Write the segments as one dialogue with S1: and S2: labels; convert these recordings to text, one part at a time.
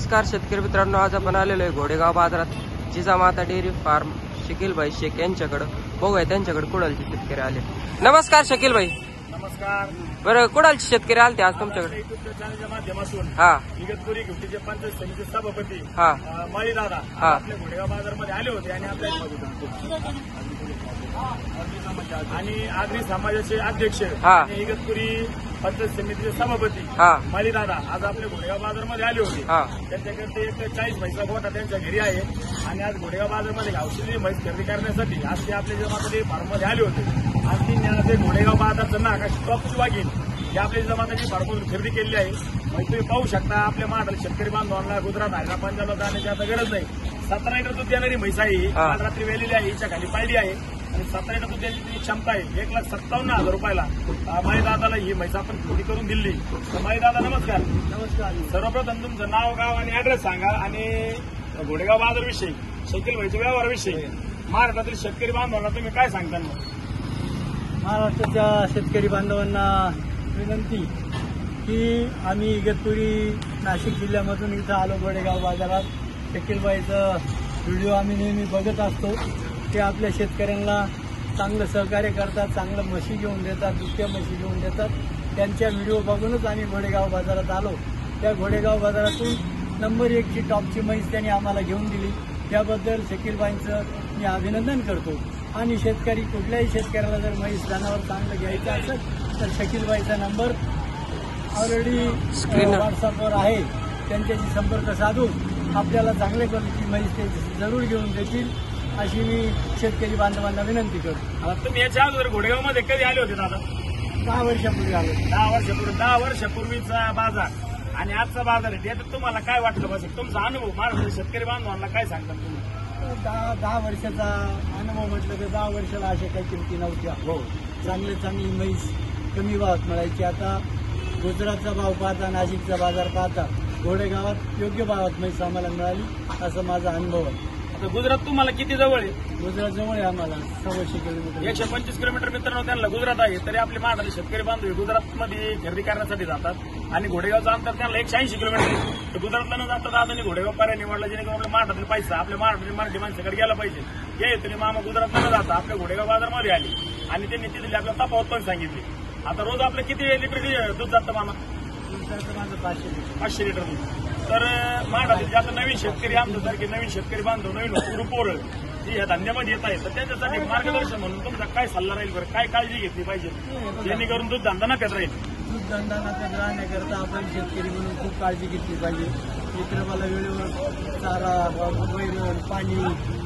S1: नमस्कार शेतकरी मित्रांनो, आज आपण आलेलो आहे घोडेगाव बाजारात. जिजामाता डेअरी फार्म शकील भाई शेख यांच्याकडे बघूया त्यांच्याकडे कुडालचे शेतकरी आले. नमस्कार शकील भाई.
S2: नमस्कार.
S1: बरं, कुडालचे शेतकरी आले आज तुमच्याकडे?
S2: चॅनलच्या माध्यमातून
S1: हा
S2: इगतपुरी घुटीचे पंचायत समिती सभापती
S1: हा
S2: माळी दादा
S1: हा.
S2: आपल्या घोडेगाव बाजारमध्ये आले होते आणि आपल्या आणि आगरी समाजाचे अध्यक्ष
S1: हा.
S2: आणि इगतपुरी पंचायत समितीचे सभापती
S1: हा
S2: माळी दादा आज आपल्या घोडेगाव बाजारमध्ये आले होते.
S1: हा
S2: त्यांच्याकडे एक 40 म्हैसा गोठा त्यांच्या घरी आहे आणि आज घोडेगाव बाजारमध्ये गावशेली म्हैस खरेदी करण्यासाठी आज ते आपल्या जमाताचे फार्ममध्ये आले होते. आज ते घोडेगाव बाजारचं ना का टॉपची वाघीण हे आपल्या जमाताची फार्ममधून खरेदी केलेली आहे. तुम्ही पाहू शकता आपल्या महाराष्ट्र शेतकरी बांधवांना गुजरात हैदराबादला जाण्याची आता गरज नाही. 17 लिटर दूध देणारी म्हैस आहे ही. काल रात्री वेलेली आहे, हिच्या खाली पाळली आहे आणि 17 लिटर दूध देण्याची क्षमता आहे. 1,57,000 रुपयाला माई दादाला ही म्हैस आपण खरेदी करून दिली. तर माई दादा नमस्कार. नमस्कार. सर्वप्रथम तुमचं नाव, गाव आणि ऍड्रेस सांगा आणि घोडेगाव बाजारविषयी, शकील भाईच्या व्यवहाराविषयी महाराष्ट्रातील शेतकरी बांधवांना तुम्ही काय सांगता?
S3: महाराष्ट्राच्या शेतकरी बांधवांना विनंती की आम्ही इगतपुरी नाशिक जिल्ह्यामधून इथं आलो घोडेगाव बाजारात. शकीलबाईचं व्हिडिओ आम्ही नेहमी बघत असतो. ते आपल्या शेतकऱ्यांना चांगलं सहकार्य करतात, चांगलं म्हशी घेऊन देतात, दुसऱ्या म्हशी घेऊन देतात. त्यांच्या व्हिडिओ बघूनच आम्ही घोडेगाव बाजारात आलो. त्या घोडेगाव बाजारातून नंबर 1ची टॉपची म्हैस त्यांनी आम्हाला घेऊन दिली. त्याबद्दल शकीलबाईंचं मी अभिनंदन करतो. आणि शेतकरी कुठल्याही शेतकऱ्याला जर म्हैस जनावर चांगलं घ्यायचं असेल तर शकीलबाईचा नंबर ऑलरेडी व्हॉट्सअपवर आहे. त्यांच्याशी संपर्क साधून आपल्याला चांगल्या क्वालिटी म्हैस ते जरूर घेऊन देतील अशी मी शेतकरी बांधवांना विनंती करतो.
S2: तुम्ही याच्या अगोदर घोडेगावमध्ये कधी आले होते दादा?
S3: 10 वर्षापूर्वी आलो.
S2: 10 वर्षापूर्वी. 10 वर्षापूर्वीचा बाजार आणि आजचा बाजार आहे यात तुम्हाला काय वाटलं? बस तुमचा अनुभव महाराष्ट्र शेतकरी बांधवांना काय सांगता तुम्ही?
S3: 10 वर्षाचा अनुभव म्हटलं तर 10 वर्षाला अशा काही किमती नव्हत्या.
S2: हो,
S3: चांगली म्हैस कमी भावात मिळायची. आता गुजरातचा भाव पाहता, नाशिकचा बाजार पाहता, घोडेगावात योग्य भावात म्हैस आम्हाला मिळाली असा माझा अनुभव आहे.
S2: आता गुजरात तुम्हाला किती जवळ आहे?
S3: गुजरात जवळ आहे आम्हाला 125 किलोमीटर.
S2: 125 किलोमीटर मित्रांनो त्यांना गुजरात आहे. तरी आपले महाराष्ट्र शेतकरी बांधव गुजरातमध्ये खरेदी करण्यासाठी जातात आणि घोडेगावचं अंतर त्यांना 180 किलोमीटर आहे. तर गुजरातला न जातात दादांनी घोडेगाव पर्याय निवडला, जेणेकरून आपल्या महाराष्ट्रातील पैसा आपल्या महाराष्ट्रातील मराठी माणसाकडे गेला पाहिजे. हे तरी मामा गुजरातला न जाता आपल्या घोडेगाव बाजारमध्ये आले आणि त्यांनी तिथे आपल्याला तफावत पण सांगितली. आता रोज आपलं किती लिटर दूध जातं मामा?
S3: माझं 500
S2: लिटर दूध. तर महाराष्ट्रातील आता नवीन शेतकरी आमच्यासारखे नवीन शेतकरी बांधव, नवीन ग्रुपवर जी या धंद्यामध्ये येत आहे तर त्याच्यासाठी मार्गदर्शन म्हणून तुमचा काय सल्ला राहील बरं? काय काळजी घेतली पाहिजे जेणेकरून दूध धंदा नक्कीच राहील?
S3: दूध धंदा नक्कीच राहण्याकरता आपण शेतकरी म्हणून खूप काळजी घेतली पाहिजे. मित्रमाला वेळेवर चारा, वैरण, पाणी,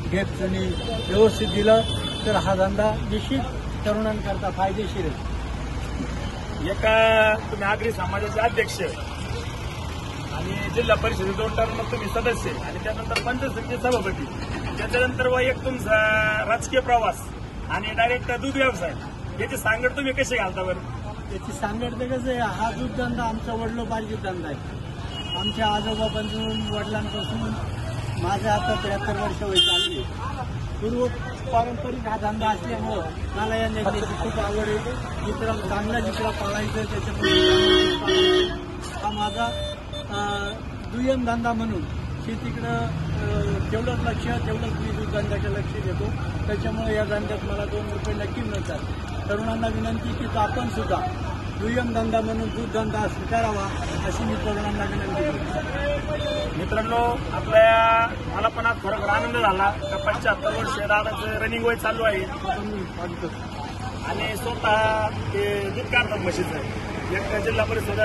S3: घेतचणी व्यवस्थित दिलं तर हा धंदा निश्चित तरुणांकरता फायदेशीर आहे.
S2: एका तुम्ही आगरी समाजाचे अध्यक्ष आणि जिल्हा परिषदेचे 2 टर्म तुम्ही सदस्य आणि त्यानंतर पंचायत समिती सभापती, त्याच्यानंतर एक तुमचा राजकीय प्रवास आणि डायरेक्ट दूध व्यवसाय याची सांगड तुम्ही कशी घालता बरं?
S3: याची सांगड तर कसं आहे, हा दूध धंदा आमचा वडिलोपार्जित धंदा आहे. आमच्या आजोबापासून वडिलांपासून माझ्या आता 73 वर्ष वय चालली. पूर्व पारंपरिक हा धंदा असल्यामुळं मला या नेत्याची खूप आवड आहे. जिकडं चांगला जिकडं पाळायचं त्याच्यापुढे हा माझा दुय्यम धंदा म्हणून शेतीकडं जेवढंच लक्ष तेवढंच मी दूध धंद्याकडे लक्ष देतो. त्याच्यामुळे या धंद्यात मला 2 रुपये नक्की मिळतात. तरुणांना विनंती की आपण सुद्धा दुय्यम धंदा म्हणून दूध धंदा स्वीकारावा अशी मी तरुणांना विनंती करतो.
S2: मित्रांनो, मला पण आज खरोखर आनंद झाला का 75 वर्ष दादाचं रनिंग वय चालू आहे आणि स्वतः ते दूध काढतात म्हशीचं. एक जिल्हा परिषद,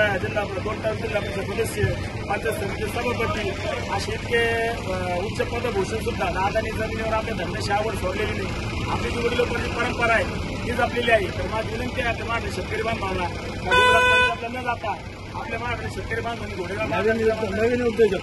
S2: 2 टर्म जिल्हा परिषद सदस्य, पंचायत समिती सभापती असे इतके उच्च पदभूषण सुद्धा दादानी जमिनीवर आपल्या धंद्याची आवड सोडलेली नाही. आपली जी वडिलोपार्जित परंपरा आहे ती जपलेली आहे. तर माझी विनंती आहे आपल्या महाराष्ट्र शेतकरी बांधवांना आपल्या न जाता आपल्या महाराष्ट्र शेतकरी बांधवांनी घोडेगाव
S3: नवीन उद्योजक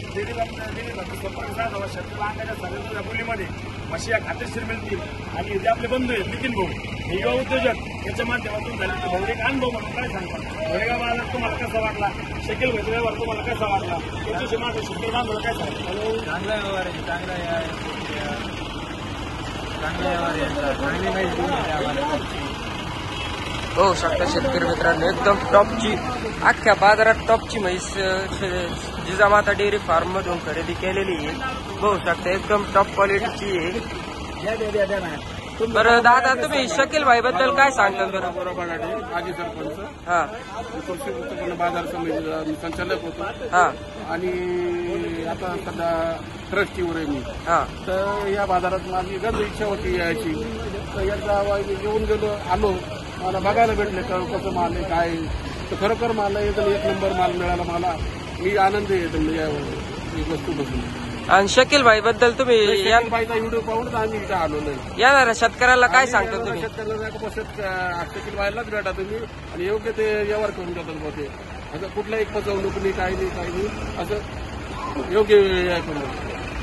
S2: संपर्क साधावा. शेतकरी बांधण्याच्या सगळ्या बोलीमध्ये म्हशी या खात्रीशीर मिळतील आणि जे आपले बंधू आहेत नितीन भाऊ हे युवा उद्योजक याच्या माध्यमातून झाले तर भाऊ एक अनुभव म्हणून काय सांगता? घोडेगाव बाजार तुम्हाला कसा वाटला? शकील भाईचा व्यवहार तुम्हाला कसा वाटला? याच्याशी माझं शेतकरी बांधवाला काय सांगतो?
S3: चांगला व्यवहार आहे, चांगला व्यवहार यांचा, चांगली माहिती आम्हाला.
S1: बघू शकता शेतकरी मित्रांनो, एकदम टॉपची, अख्ख्या बाजारात टॉपची म्हैस जिजामाता डेअरी फार्म मधून खरेदी केलेली आहे. बघू शकता एकदम टॉप क्वालिटीची आहे.
S2: द्या ना.
S1: बरं दादा, तुम्ही शकील भाई बद्दल काय सांगता बरं?
S4: माजी सरपंच,
S1: हा
S4: कृषी उत्पन्न बाजार समितीचा मी संचालक होतो
S1: हा
S4: आणि आता सध्या ट्रस्टीवर आहे मी.
S1: हा
S4: तर या बाजारात माझी गंज इच्छा होती यायची. तर एकदा येऊन गेलो, आलो, मला बघायला भेटले कसं माल आहे, काय आहे. तर खरोखर मला एकदम एक नंबर माल मिळाला. मला मी आनंद आहे या वस्तू बसून.
S1: आणि शकील भाई बद्दल तुम्ही
S4: बाईचा व्हिडिओ पाहूनच आम्ही इथं आलो नाही.
S1: येणाऱ्या शेतकऱ्याला काय सांगता तुम्ही?
S4: शेतकऱ्याला शकील बाईलाच भेटा तुम्ही आणि योग्य ते व्यवहार करून देतात होते. असं कुठलाही फसवणूक नाही, काही नाही, असं योग्य करून.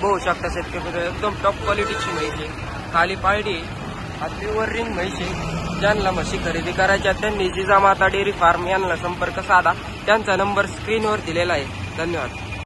S1: बघू शकता शेतकरी, एकदम टॉप क्वालिटीची म्हैस आहे, खाली पाळडी, हातीवर रिंग म्हैस आहे. ज्यांना म्हशी खरेदी करायच्या त्यांनी जिजामाता डेअरी फार्म यांना संपर्क साधा. त्यांचा नंबर स्क्रीनवर दिलेला आहे. धन्यवाद.